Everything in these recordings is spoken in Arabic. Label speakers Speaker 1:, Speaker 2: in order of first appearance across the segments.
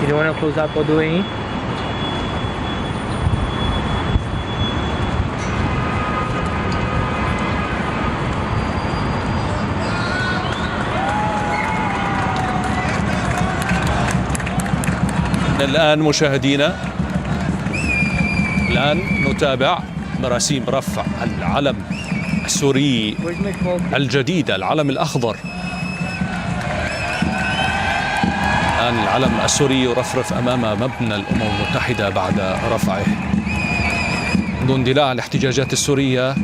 Speaker 1: You don't want to close up all the way in?
Speaker 2: الآن مشاهدينا، الآن نتابع مراسيم رفع العلم السوري الجديد، العلم الأخضر. الآن العلم السوري يرفرف أمام مبنى الأمم المتحدة بعد رفعه منذ اندلاع الاحتجاجات السورية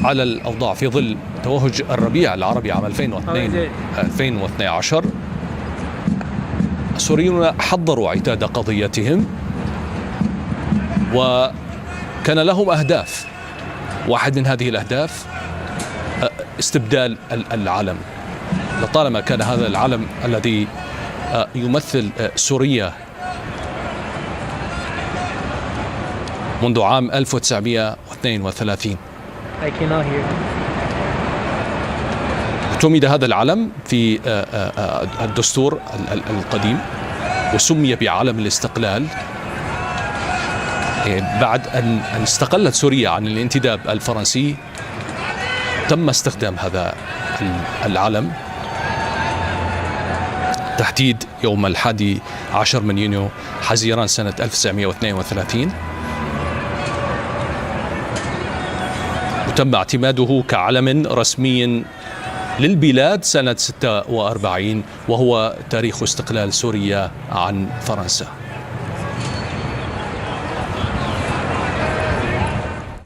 Speaker 2: على الأوضاع في ظل توهج الربيع العربي عام 2012. السوريون حضروا عتاد قضيتهم وكان لهم أهداف. واحد من هذه الأهداف استبدال العلم. لطالما كان هذا العلم الذي يمثل سوريا منذ عام 1932. اعتمد هذا العلم في الدستور القديم وسمي بعلم الاستقلال بعد أن استقلت سوريا عن الانتداب الفرنسي. تم استخدام هذا العلم تحديد يوم 11 من يونيو حزيران سنة 1932، وتم اعتماده كعلم رسمي للبلاد سنة 46، وهو تاريخ استقلال سوريا عن فرنسا.